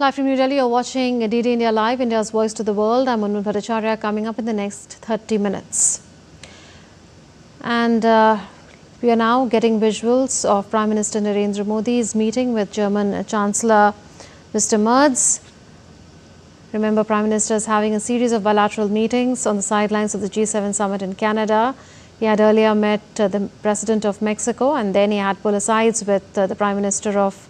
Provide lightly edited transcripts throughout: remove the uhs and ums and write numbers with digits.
Live from New Delhi, you're watching DD India Live, India's voice to the world. I'm Unmul Bhattacharya, coming up in the next 30 minutes. And we are now getting visuals of Prime Minister Narendra Modi's meeting with German Chancellor Mr. Merz. Remember, Prime Minister is having a series of bilateral meetings on the sidelines of the G7 summit in Canada. He had earlier met the President of Mexico, and then he had pull asides with the Prime Minister of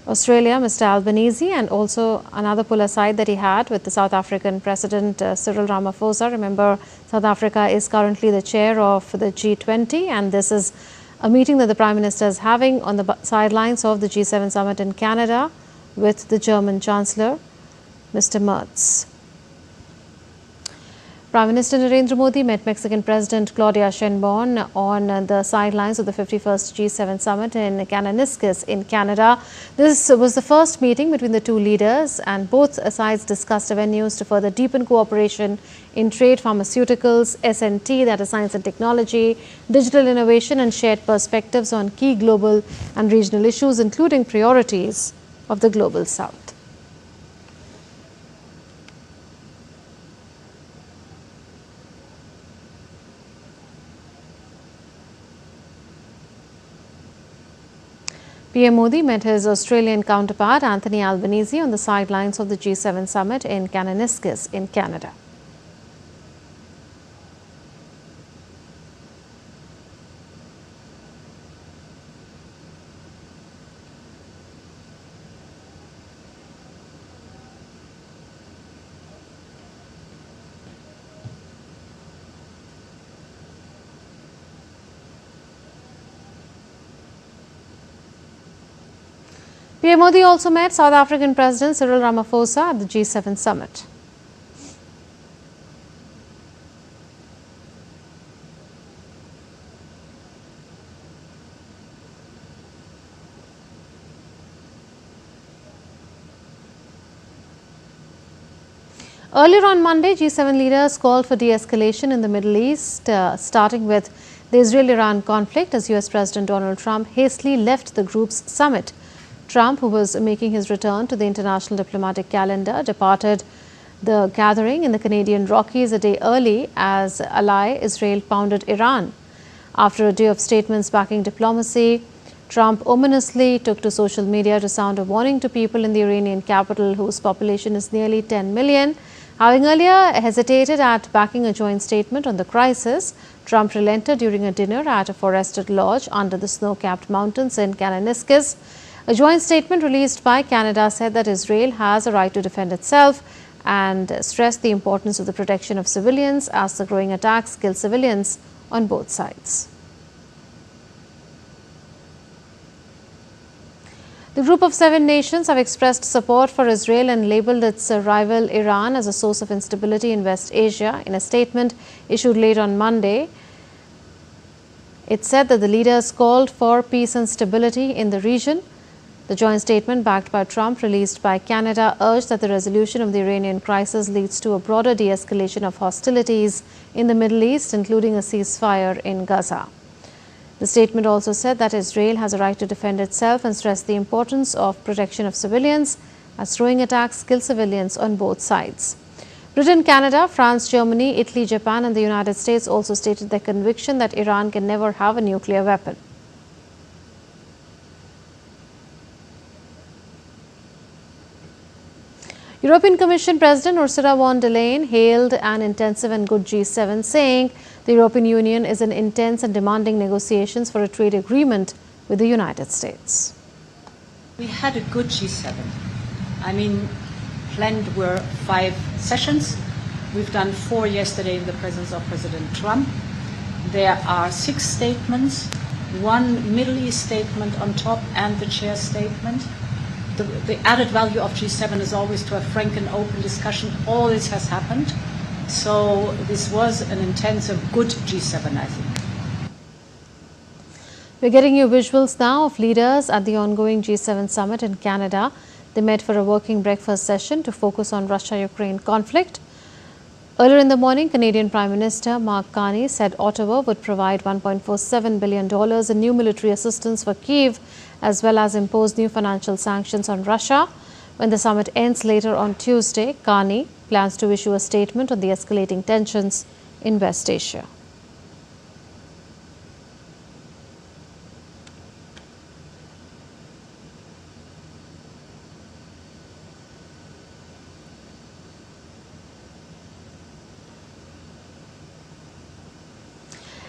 Australia, Mr. Albanese, and also another pull aside that he had with the South African President Cyril Ramaphosa. Remember, South Africa is currently the chair of the G20, and this is a meeting that the Prime Minister is having on the sidelines of the G7 summit in Canada with the German Chancellor, Mr. Merz. Prime Minister Narendra Modi met Mexican President Claudia Sheinbaum on the sidelines of the 51st G7 summit in Kananaskis in Canada. This was the first meeting between the two leaders, and both sides discussed avenues to further deepen cooperation in trade, pharmaceuticals, S&T, that is science and technology, digital innovation, and shared perspectives on key global and regional issues, including priorities of the Global South. PM Modi met his Australian counterpart Anthony Albanese on the sidelines of the G7 summit in Kananaskis in Canada. PM Modi also met South African President Cyril Ramaphosa at the G7 summit. Earlier on Monday, G7 leaders called for de-escalation in the Middle East, starting with the Israel-Iran conflict as US President Donald Trump hastily left the group's summit. Trump, who was making his return to the international diplomatic calendar, departed the gathering in the Canadian Rockies a day early as ally Israel pounded Iran. After a day of statements backing diplomacy, Trump ominously took to social media to sound a warning to people in the Iranian capital, whose population is nearly 10 million. Having earlier hesitated at backing a joint statement on the crisis, Trump relented during a dinner at a forested lodge under the snow-capped mountains in Kananaskis. A joint statement released by Canada said that Israel has a right to defend itself and stressed the importance of the protection of civilians as the growing attacks kill civilians on both sides. The group of 7 nations have expressed support for Israel and labelled its rival Iran as a source of instability in West Asia. In a statement issued late on Monday, it said that the leaders called for peace and stability in the region. The joint statement backed by Trump, released by Canada, urged that the resolution of the Iranian crisis leads to a broader de-escalation of hostilities in the Middle East, including a ceasefire in Gaza. The statement also said that Israel has a right to defend itself and stressed the importance of protection of civilians as throwing attacks kill civilians on both sides. Britain, Canada, France, Germany, Italy, Japan, and the United States also stated their conviction that Iran can never have a nuclear weapon. European Commission President Ursula von der Leyen hailed an intensive and good G7, saying the European Union is in intense and demanding negotiations for a trade agreement with the United States. We had a good G7. Planned were 5 sessions. We've done 4 yesterday in the presence of President Trump. There are 6 statements, 1 Middle East statement on top and the chair statement. The added value of G7 is always to have frank and open discussion. All this has happened. So this was an intensive, good G7, I think. We're getting you visuals now of leaders at the ongoing G7 summit in Canada. They met for a working breakfast session to focus on Russia-Ukraine conflict. Earlier in the morning, Canadian Prime Minister Mark Carney said Ottawa would provide $1.47 billion in new military assistance for Kyiv, as well as impose new financial sanctions on Russia. When the summit ends later on Tuesday, Carney plans to issue a statement on the escalating tensions in West Asia.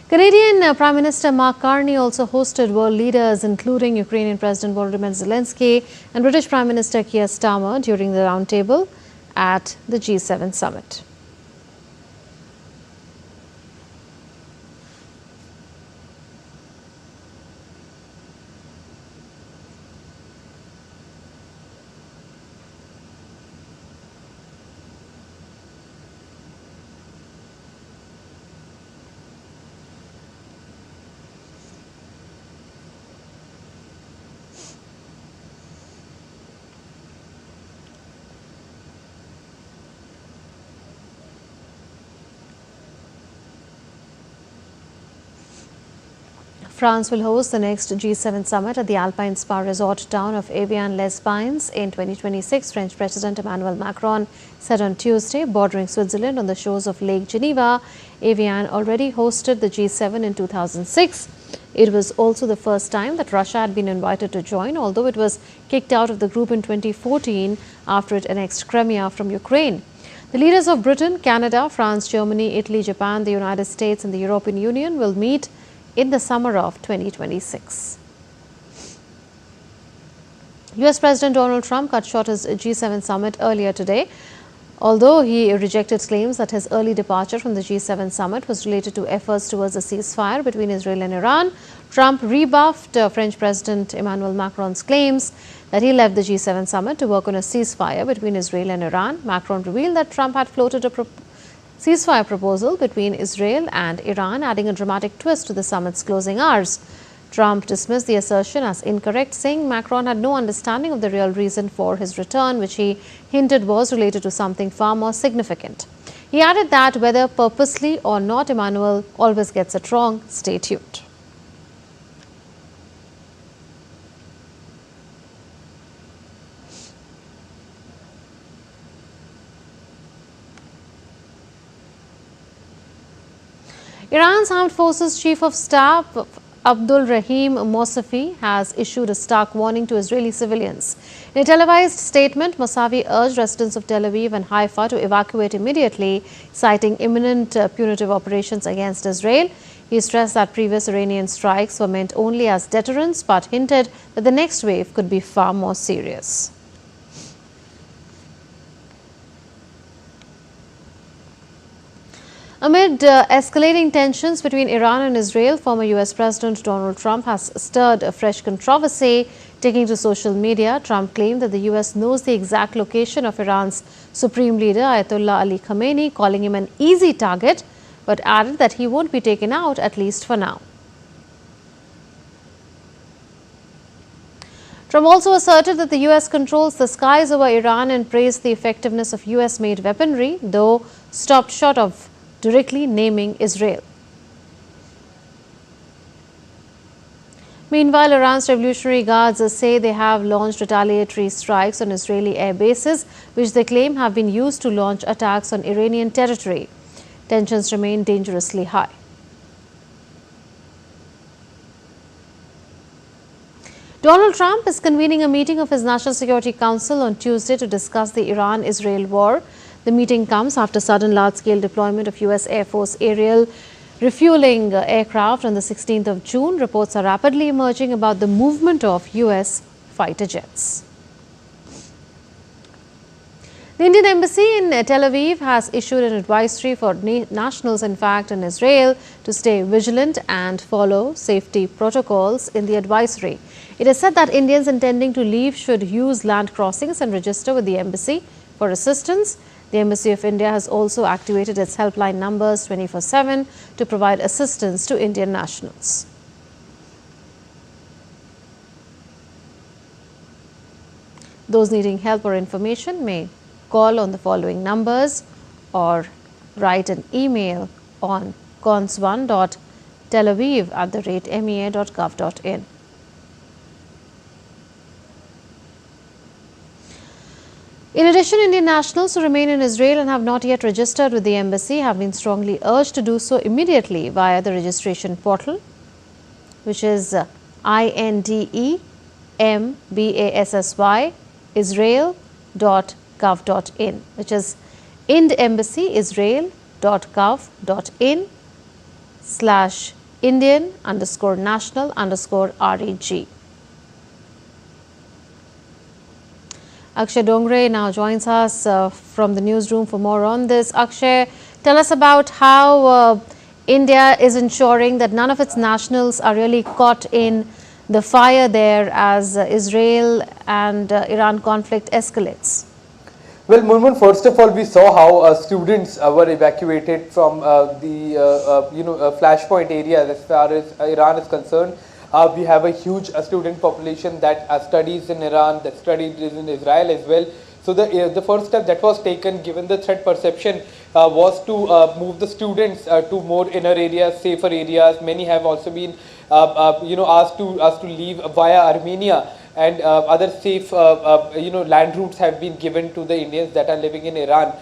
Canadian Prime Minister Mark Carney also hosted world leaders including Ukrainian President Volodymyr Zelensky and British Prime Minister Keir Starmer during the roundtable at the G7 summit. France will host the next G7 summit at the Alpine spa resort town of Aviation les Bains in 2026, French President Emmanuel Macron said on Tuesday, bordering Switzerland on the shores of Lake Geneva. Aviation already hosted the G7 in 2006. It was also the first time that Russia had been invited to join, although it was kicked out of the group in 2014 after it annexed Crimea from Ukraine. The leaders of Britain, Canada, France, Germany, Italy, Japan, the United States and the European Union will meet in the summer of 2026. US President Donald Trump cut short his G7 summit earlier today. Although he rejected claims that his early departure from the G7 summit was related to efforts towards a ceasefire between Israel and Iran, Trump rebuffed French President Emmanuel Macron's claims that he left the G7 summit to work on a ceasefire between Israel and Iran. Macron revealed that Trump had floated a ceasefire proposal between Israel and Iran, adding a dramatic twist to the summit's closing hours. Trump dismissed the assertion as incorrect, saying Macron had no understanding of the real reason for his return, which he hinted was related to something far more significant. He added that whether purposely or not, Emmanuel always gets it wrong. Stay tuned. Iran's Armed Forces Chief of Staff Abdul Rahim Mossavi has issued a stark warning to Israeli civilians. In a televised statement, Mossavi urged residents of Tel Aviv and Haifa to evacuate immediately, citing imminent punitive operations against Israel. He stressed that previous Iranian strikes were meant only as deterrents, but hinted that the next wave could be far more serious. Amid escalating tensions between Iran and Israel, former US President Donald Trump has stirred a fresh controversy. Taking to social media, Trump claimed that the US knows the exact location of Iran's supreme leader Ayatollah Ali Khamenei, calling him an easy target, but added that he won't be taken out, at least for now. Trump also asserted that the US controls the skies over Iran and praised the effectiveness of US-made weaponry, though stopped short of directly naming Israel. Meanwhile, Iran's Revolutionary Guards say they have launched retaliatory strikes on Israeli air bases, which they claim have been used to launch attacks on Iranian territory. Tensions remain dangerously high. Donald Trump is convening a meeting of his National Security Council on Tuesday to discuss the Iran-Israel war. The meeting comes after sudden large-scale deployment of US Air Force aerial refueling aircraft on the 16th of June. Reports are rapidly emerging about the movement of US fighter jets. The Indian Embassy in Tel Aviv has issued an advisory for nationals, in fact, in Israel to stay vigilant and follow safety protocols in the advisory. It is said that Indians intending to leave should use land crossings and register with the embassy for assistance. The Embassy of India has also activated its helpline numbers 24/7 to provide assistance to Indian nationals. Those needing help or information may call on the following numbers or write an email on cons1.telaviv@mea.gov.in. In addition, Indian nationals who remain in Israel and have not yet registered with the embassy have been strongly urged to do so immediately via the registration portal, which is INDEMBASSY israel.gov.in, which is indembassyisrael.gov.in/Indian_national_reg. Akshay Dongre now joins us from the newsroom for more on this. Akshay, tell us about how India is ensuring that none of its nationals are really caught in the fire there as Israel and Iran conflict escalates. Well, Murmun, first of all, we saw how students were evacuated from the flashpoint areas as far as Iran is concerned. We have a huge student population that studies in Iran, that studies in Israel as well. So the first step that was taken, given the threat perception, was to move the students to more inner areas, safer areas. Many have also been asked to leave via Armenia, and other safe land routes have been given to the Indians that are living in Iran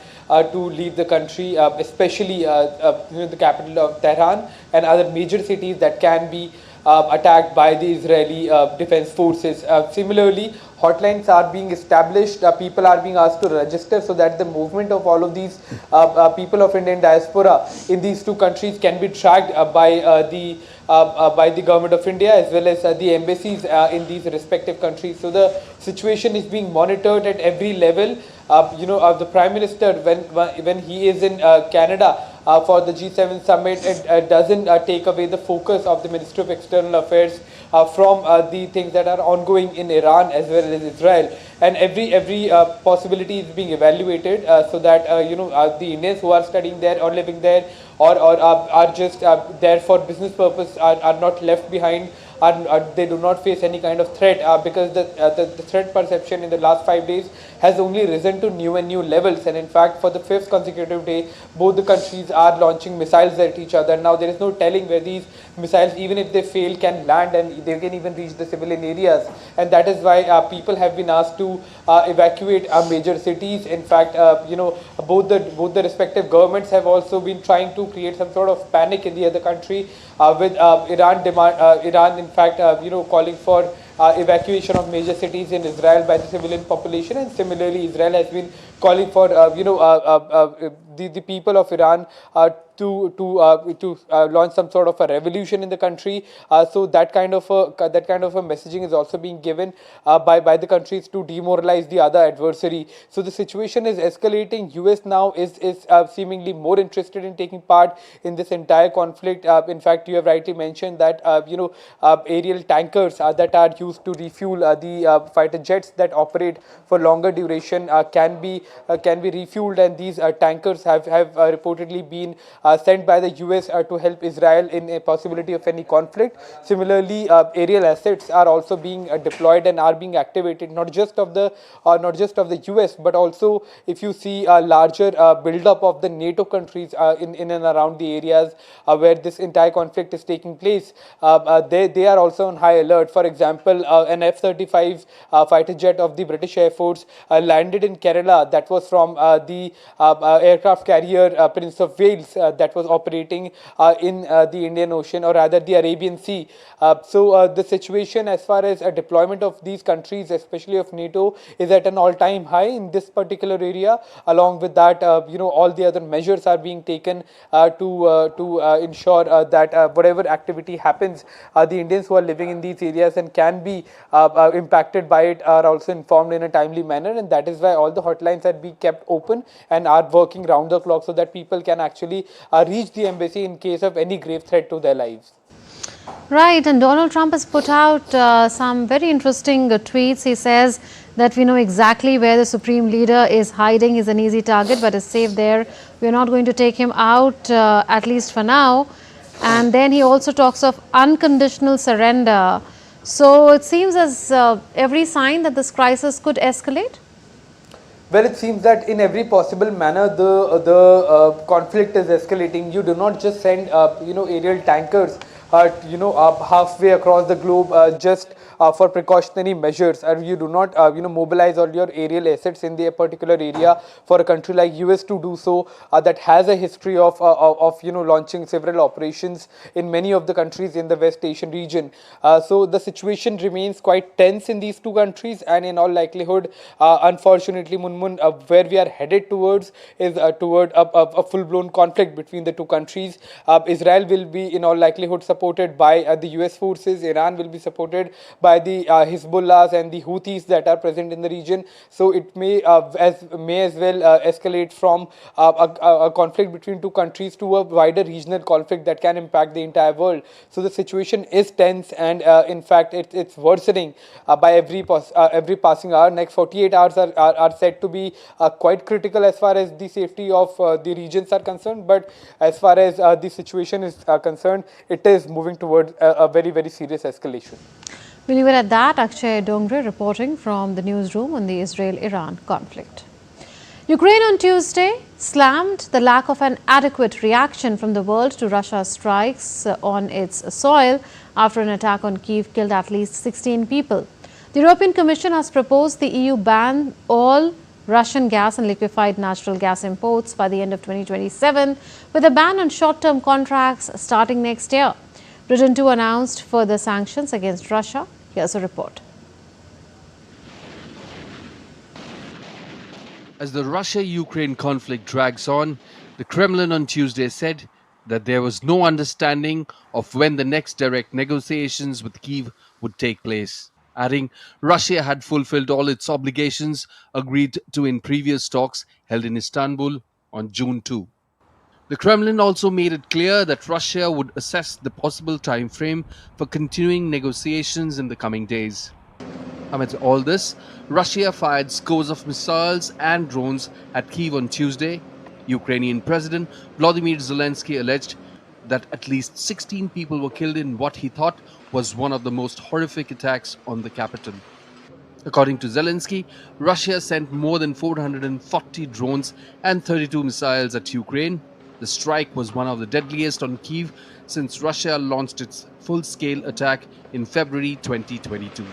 to leave the country, especially the capital of Tehran and other major cities that can be attacked by the Israeli defense forces. Similarly, hotlines are being established, people are being asked to register so that the movement of all of these people of Indian diaspora in these two countries can be tracked by the government of India as well as the embassies in these respective countries. So the situation is being monitored at every level. The Prime Minister, when he is in Canada for the G7 summit, it doesn't take away the focus of the Ministry of External Affairs from the things that are ongoing in Iran as well as Israel, and every possibility is being evaluated so that the Indians who are studying there or living there or are just there for business purpose are not left behind. They do not face any kind of threat because the threat perception in the last 5 days has only risen to new levels, and in fact for the 5th consecutive day both the countries are launching missiles at each other. Now there is no telling where these missiles, even if they fail, can land and they can even reach the civilian areas, and that is why people have been asked to evacuate major cities. In fact, both the respective governments have also been trying to create some sort of panic in the other country with Iran in fact calling for evacuation of major cities in Israel by the civilian population, and similarly Israel has been calling for the people of Iran to launch some sort of a revolution in the country. So that kind of a messaging is also being given by the countries to demoralize the other adversary. So the situation is escalating. US now is seemingly more interested in taking part in this entire conflict. In fact, you have rightly mentioned that aerial tankers that are used to refuel the fighter jets that operate for longer duration can be refueled, and these tankers have reportedly been sent by the US to help Israel in a possibility of any conflict. Similarly, aerial assets are also being deployed and are being activated, not just of the US, but also if you see a larger build-up of the NATO countries in and around the areas where this entire conflict is taking place, they are also on high alert. For example, an F-35 fighter jet of the British Air Force landed in Kerala. That was from the aircraft carrier Prince of Wales that was operating in the Indian Ocean, or rather the Arabian Sea. So the situation as far as a deployment of these countries, especially of NATO, is at an all-time high in this particular area. Along with that, all the other measures are being taken to ensure that whatever activity happens, the Indians who are living in these areas and can be impacted by it are also informed in a timely manner, and that is why all the hotlines are being kept open and are working round the clock so that people can actually reach the embassy in case of any grave threat to their lives. Right, and Donald Trump has put out some very interesting tweets. He says that we know exactly where the Supreme Leader is hiding. He's an easy target but is safe there. We're not going to take him out, at least for now. And then he also talks of unconditional surrender. So it seems as every sign that this crisis could escalate. Well, it seems that in every possible manner the conflict is escalating. You do not just send aerial tankers halfway across the globe just for precautionary measures, or you do not mobilize all your aerial assets in the particular area, for a country like US to do so, that has a history of launching several operations in many of the countries in the West Asian region. So the situation remains quite tense in these two countries, and in all likelihood, unfortunately, Munmun, where we are headed towards is toward a full-blown conflict between the two countries. Israel will be in all likelihood supported by the US forces. Iran will be supported by the Hezbollahs and the Houthis that are present in the region. So it may as well escalate from a conflict between two countries to a wider regional conflict that can impact the entire world. So the situation is tense, and in fact it's worsening by every passing hour. Next 48 hours are said to be quite critical as far as the safety of the regions are concerned, but as far as the situation is concerned, it is moving towards a very, very serious escalation. We'll leave it at that. Akshay Dongre reporting from the newsroom on the Israel-Iran conflict. Ukraine on Tuesday slammed the lack of an adequate reaction from the world to Russia's strikes on its soil after an attack on Kyiv killed at least 16 people. The European Commission has proposed the EU ban all Russian gas and liquefied natural gas imports by the end of 2027, with a ban on short-term contracts starting next year. Britain too announced further sanctions against Russia. Here's a report. As the Russia-Ukraine conflict drags on, the Kremlin on Tuesday said that there was no understanding of when the next direct negotiations with Kyiv would take place, adding Russia had fulfilled all its obligations agreed to in previous talks held in Istanbul on June 2. The Kremlin also made it clear that Russia would assess the possible time frame for continuing negotiations in the coming days. Amid all this, Russia fired scores of missiles and drones at Kyiv on Tuesday. Ukrainian President Volodymyr Zelensky alleged that at least 16 people were killed in what he thought was one of the most horrific attacks on the capital. According to Zelensky, Russia sent more than 440 drones and 32 missiles at Ukraine. The strike was one of the deadliest on Kyiv since Russia launched its full-scale attack in February 2022.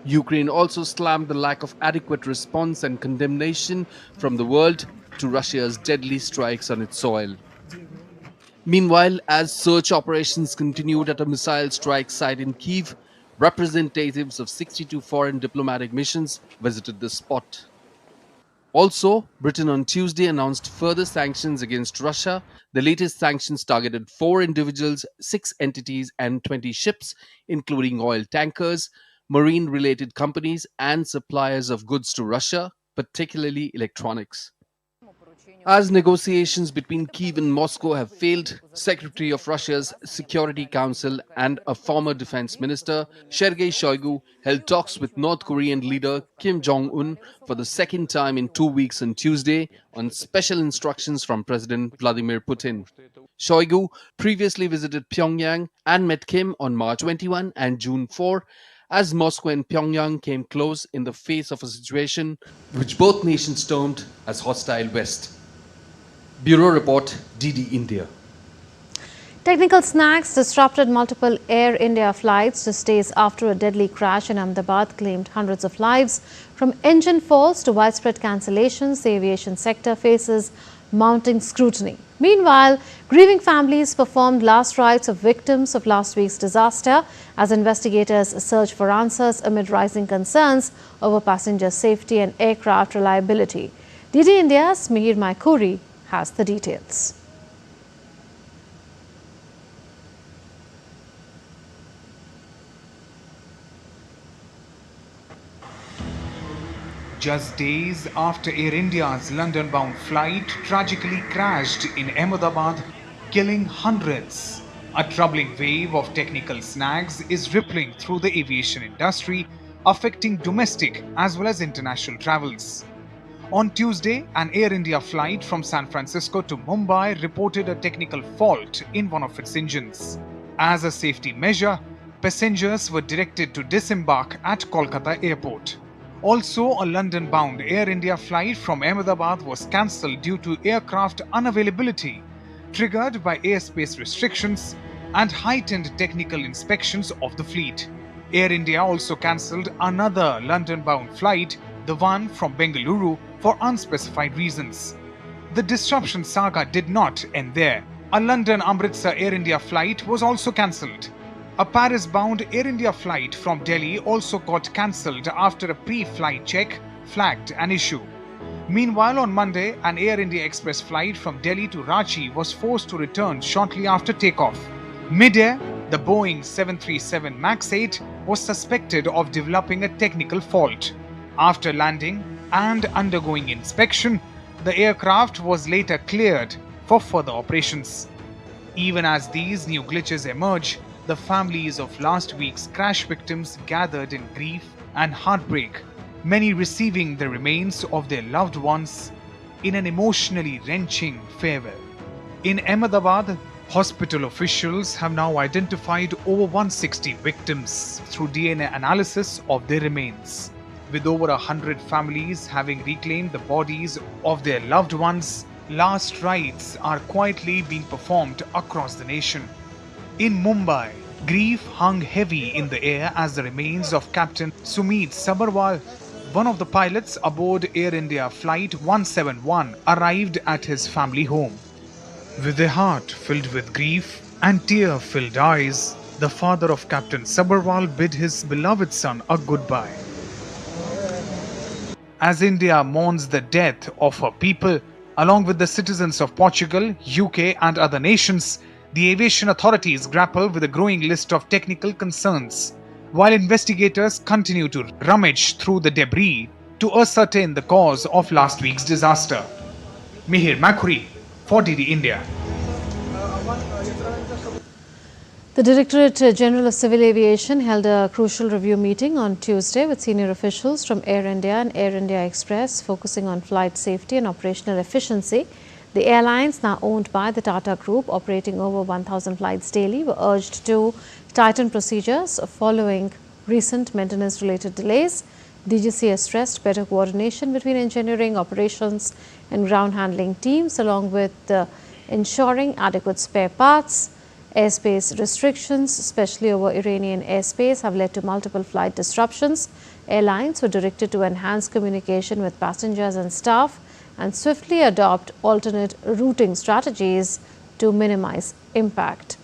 Ukraine also slammed the lack of adequate response and condemnation from the world to Russia's deadly strikes on its soil. Meanwhile, as search operations continued at a missile strike site in Kyiv, representatives of 62 foreign diplomatic missions visited the spot. Also, Britain on Tuesday announced further sanctions against Russia. The latest sanctions targeted 4 individuals, 6 entities, and 20 ships, including oil tankers, marine-related companies, and suppliers of goods to Russia, particularly electronics. As negotiations between Kyiv and Moscow have failed, Secretary of Russia's Security Council and a former defense minister, Sergei Shoigu, held talks with North Korean leader Kim Jong-un for the second time in 2 weeks on Tuesday on special instructions from President Vladimir Putin. Shoigu previously visited Pyongyang and met Kim on March 21 and June 4, as Moscow and Pyongyang came close in the face of a situation which both nations termed as hostile West. Bureau Report, DD India. Technical snags disrupted multiple Air India flights just days after a deadly crash in Ahmedabad claimed hundreds of lives. From engine faults to widespread cancellations, the aviation sector faces mounting scrutiny. Meanwhile, grieving families performed last rites of victims of last week's disaster as investigators search for answers amid rising concerns over passenger safety and aircraft reliability. DD India's Mihir Maikuri has the details. Just days after Air India's London-bound flight tragically crashed in Ahmedabad, killing hundreds, a troubling wave of technical snags is rippling through the aviation industry, affecting domestic as well as international travels. On Tuesday, an Air India flight from San Francisco to Mumbai reported a technical fault in one of its engines. As a safety measure, passengers were directed to disembark at Kolkata airport. Also, a London-bound Air India flight from Ahmedabad was cancelled due to aircraft unavailability, triggered by airspace restrictions and heightened technical inspections of the fleet. Air India also cancelled another London-bound flight, the one from Bengaluru, for unspecified reasons. The disruption saga did not end there. A London-Amritsar Air India flight was also cancelled. A Paris-bound Air India flight from Delhi also got cancelled after a pre-flight check flagged an issue. Meanwhile, on Monday, an Air India Express flight from Delhi to Ranchi was forced to return shortly after takeoff. Mid-air, the Boeing 737 MAX 8 was suspected of developing a technical fault. After landing and undergoing inspection, the aircraft was later cleared for further operations. Even as these new glitches emerge, the families of last week's crash victims gathered in grief and heartbreak, many receiving the remains of their loved ones in an emotionally wrenching farewell. In Ahmedabad, hospital officials have now identified over 160 victims through DNA analysis of their remains. With over 100 families having reclaimed the bodies of their loved ones, last rites are quietly being performed across the nation. In Mumbai, grief hung heavy in the air as the remains of Captain Sumit Sabharwal, one of the pilots aboard Air India Flight 171, arrived at his family home. With a heart filled with grief and tear-filled eyes, the father of Captain Sabharwal bid his beloved son a goodbye. As India mourns the death of her people, along with the citizens of Portugal, UK and other nations, the aviation authorities grapple with a growing list of technical concerns, while investigators continue to rummage through the debris to ascertain the cause of last week's disaster. Mihir Makhuri, for DD India. The Directorate General of Civil Aviation held a crucial review meeting on Tuesday with senior officials from Air India and Air India Express, focusing on flight safety and operational efficiency. The airlines, now owned by the Tata Group, operating over 1,000 flights daily, were urged to tighten procedures following recent maintenance-related delays. DGC has stressed better coordination between engineering, operations and ground handling teams, along with ensuring adequate spare parts. Airspace restrictions, especially over Iranian airspace, have led to multiple flight disruptions. Airlines were directed to enhance communication with passengers and staff and swiftly adopt alternate routing strategies to minimize impact.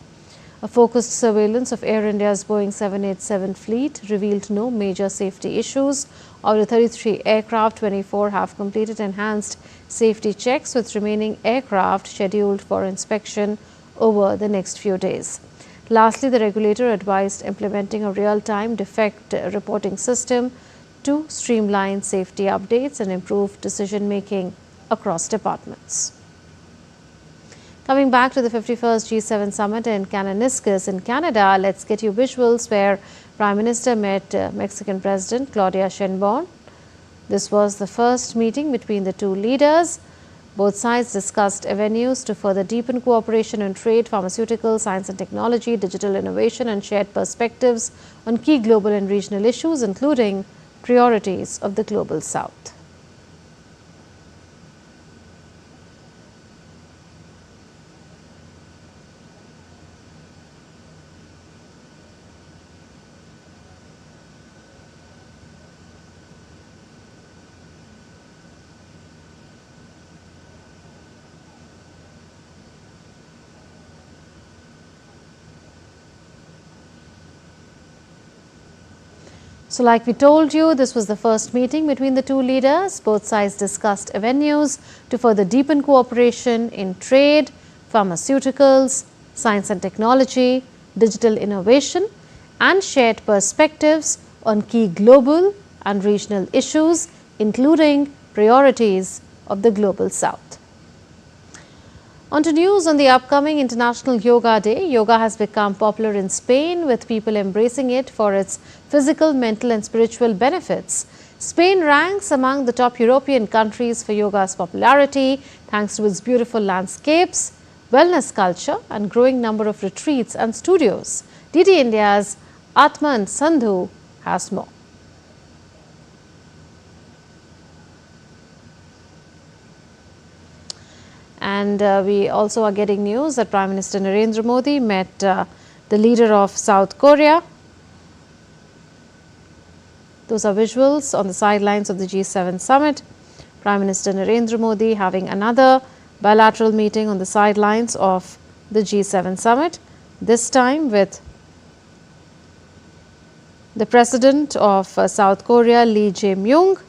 A focused surveillance of Air India's Boeing 787 fleet revealed no major safety issues. Of the 33 aircraft, 24 have completed enhanced safety checks, with remaining aircraft scheduled for inspection over the next few days. Lastly, the regulator advised implementing a real-time defect reporting system to streamline safety updates and improve decision-making across departments. Coming back to the 51st G7 summit in Kananaskis in Canada, let's get you visuals where Prime Minister met Mexican President Claudia Sheinbaum. This was the first meeting between the two leaders. Both sides discussed avenues to further deepen cooperation in trade, pharmaceuticals, science and technology, digital innovation, and shared perspectives on key global and regional issues, including priorities of the Global South. So like we told you, this was the first meeting between the two leaders. Both sides discussed avenues to further deepen cooperation in trade, pharmaceuticals, science and technology, digital innovation, and shared perspectives on key global and regional issues, including priorities of the Global South. On to news on the upcoming International Yoga Day. Yoga has become popular in Spain, with people embracing it for its physical, mental and spiritual benefits. Spain ranks among the top European countries for yoga's popularity, thanks to its beautiful landscapes, wellness culture and growing number of retreats and studios. DD India's Atman Sandhu has more. And we also are getting news that Prime Minister Narendra Modi met the leader of South Korea. Those are visuals on the sidelines of the G7 summit. Prime Minister Narendra Modi having another bilateral meeting on the sidelines of the G7 summit, this time with the President of South Korea, Lee Jae-myung,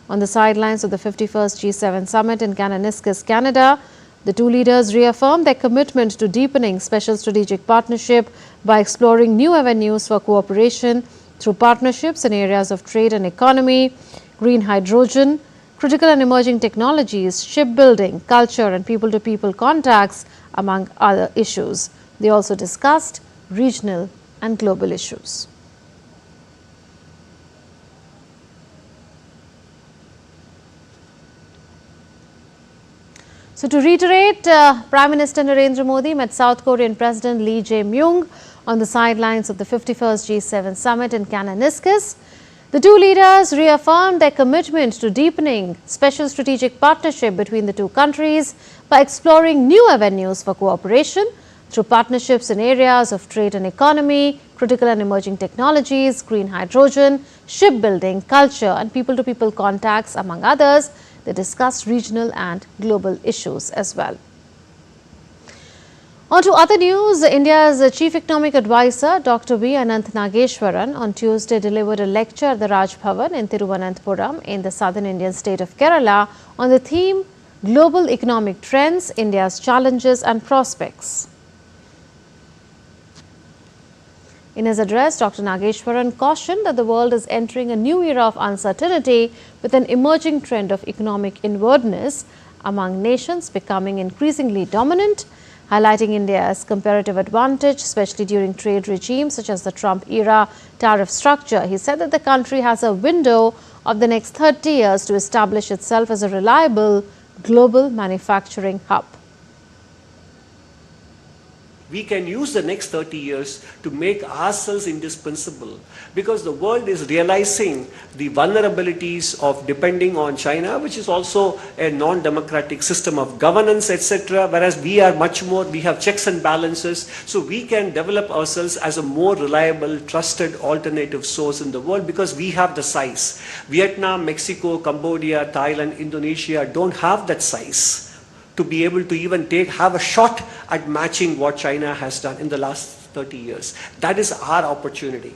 on the sidelines of the 51st G7 summit in Kananaskis, Canada. The two leaders reaffirmed their commitment to deepening special strategic partnership by exploring new avenues for cooperation through partnerships in areas of trade and economy, green hydrogen, critical and emerging technologies, shipbuilding, culture and people-to-people contacts, among other issues. They also discussed regional and global issues. So, to reiterate, Prime Minister Narendra Modi met South Korean President Lee Jae-myung on the sidelines of the 51st G7 summit in Kananaskis. The two leaders reaffirmed their commitment to deepening special strategic partnership between the two countries by exploring new avenues for cooperation through partnerships in areas of trade and economy, critical and emerging technologies, green hydrogen, shipbuilding, culture and people-to-people contacts, among others. They discussed regional and global issues as well. On to other news, India's Chief Economic Advisor Dr. V. Ananth Nageshwaran on Tuesday delivered a lecture at the Raj Bhavan in Thiruvananthapuram in the southern Indian state of Kerala on the theme Global Economic Trends, India's Challenges and Prospects. In his address, Dr. Nageshwaran cautioned that the world is entering a new era of uncertainty with an emerging trend of economic inwardness among nations becoming increasingly dominant, highlighting India's comparative advantage, especially during trade regimes such as the Trump-era tariff structure. He said that the country has a window of the next 30 years to establish itself as a reliable global manufacturing hub. We can use the next 30 years to make ourselves indispensable, because the world is realizing the vulnerabilities of depending on China, which is also a non-democratic system of governance, etc. Whereas we are much more, we have checks and balances, so we can develop ourselves as a more reliable, trusted alternative source in the world because we have the size. Vietnam, Mexico, Cambodia, Thailand, Indonesia don't have that size to be able to even have a shot at matching what China has done in the last 30 years. That is our opportunity.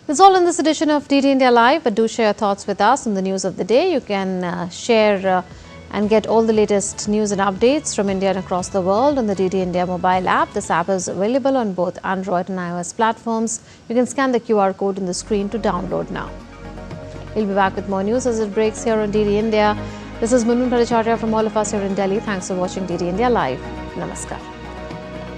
That's all in this edition of DD India Live, but do share your thoughts with us on the news of the day. You can share and get all the latest news and updates from India and across the world on the DD India mobile app. This app is available on both Android and iOS platforms. You can scan the QR code on the screen to download now. We'll be back with more news as it breaks here on DD India. This is Munun Bhattacharya from all of us here in Delhi. Thanks for watching DD India Live. Namaskar.